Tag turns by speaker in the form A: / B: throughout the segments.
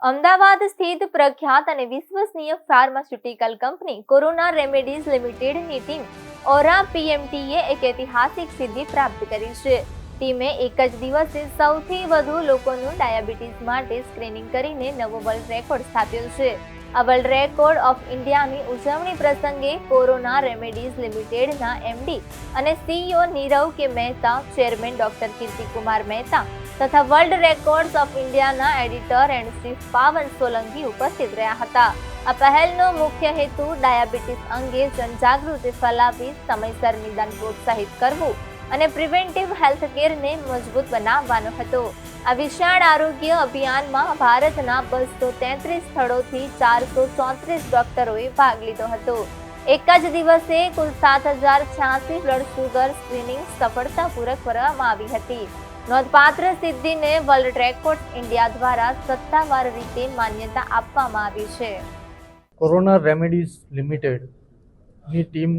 A: અમદાવાદ સ્થિત પ્રખ્યાત અને વિશ્વસનીય ફાર્માસ્યુટિકલ કંપની કોરોના રેમેડીઝ લિમિટેડની ટીમ ઓરા પીએમટીએ એક ઐતિહાસિક સિદ્ધિ પ્રાપ્ત કરી છે. ટીમે એક જ દિવસે સૌથી વધુ લોકોનું ડાયાબિટીસ માટે સ્ક્રીનિંગ કરીને નવો વર્લ્ડ રેકોર્ડ સ્થાપ્યો છે. આ વર્લ્ડ રેકોર્ડ ઓફ ઇન્ડિયાની ઉજવણી પ્રસંગે કોરોના રેમેડીઝ લિમિટેડના એમડી અને સીઈઓ નીરવ કે મહેતા, ચેરમેન ડોક્ટર કીર્તિકુમાર મહેતા તથા વર્લ્ડ રેકોર્ડ્સ ઓફ ઇન્ડિયાના એડિટર એન્ડ ચીફ પાવન સોલંકી ઉપસ્થિત રહ્યા હતા. આ પહેલનો મુખ્ય હેતુ ડાયાબિટીસ અંગે જનજાગૃતિ ફેલાવી સમયસર નિદાન પ્રોત્સાહિત કરવું અને પ્રિવેન્ટિવ હેલ્થ કેરને મજબૂત બનાવવાનો હતો. આ વિશાળ આરોગ્ય અભિયાનમાં ભારતના 233 સ્થળોથી 434 ડોક્ટરોએ ભાગ લીધો હતો. એક જ દિવસે કુલ 7086 બ્લડ શુગર સ્ક્રીનિંગ સફળતાપૂર્વક કરવામાં આવી હતી. નોંધપાત્ર સિદ્ધિને વર્લ્ડ રેકોર્ડ્સ ઇન્ડિયા દ્વારા સત્તાવાર રીતે માન્યતા આપવામાં આવી છે.
B: કોરોના રેમેડીઝ લિમિટેડની ટીમ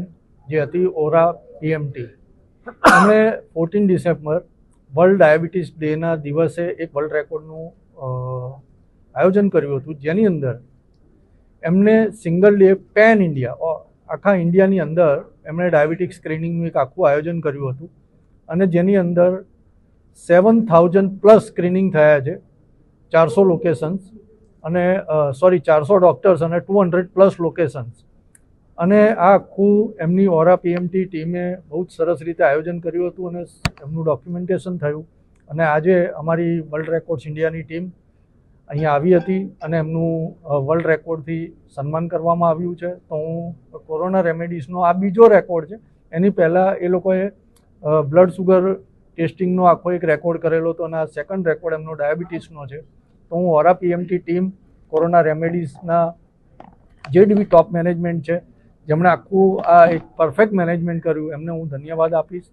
B: જે હતી ઓરા પીએમટી, અમે 14 ડિસેમ્બર વર્લ્ડ ડાયાબિટીસ ડેના દિવસે એક વર્લ્ડ રેકોર્ડનું આયોજન કર્યું હતું, જેની અંદર એમને સિંગલ ડે પેન ઇન્ડિયા આખા ઇન્ડિયાની અંદર એમણે ડાયાબિટીક સ્ક્રીનિંગનું એક આખું આયોજન કર્યું હતું અને જેની અંદર 7000+ સ્ક્રીનિંગ થયા છે, 400 લોકેશન્સ અને 400 ડૉક્ટર્સ અને 200+ લોકેશન્સ. અને આ આખું એમની ઓરા પીએમટી ટીમે બહુ જ સરસ રીતે આયોજન કર્યું હતું અને એમનું ડોક્યુમેન્ટેશન થયું. અને આજે અમારી વર્લ્ડ રેકોર્ડ્સ ઇન્ડિયાની ટીમ અહીંયા આવી હતી અને એમનું વર્લ્ડ રેકોર્ડથી સન્માન કરવામાં આવ્યું છે. તો હું કોરોના રેમેડીઝનો આ બીજો રેકોર્ડ છે. એની પહેલાં એ લોકોએ બ્લડ શુગર ટેસ્ટિંગનો આખો એક રેકોર્ડ કરેલો હતો અને આ સેકન્ડ રેકોર્ડ એમનો ડાયાબિટીસનો છે. તો હું ઓરા પીએમટી ટીમ, કોરોના રેમેડીઝના જે બી ટોપ મેનેજમેન્ટ છે, જેમણે આખું આ એક પરફેક્ટ મેનેજમેન્ટ કર્યું, એમને હું ધન્યવાદ આપીશ.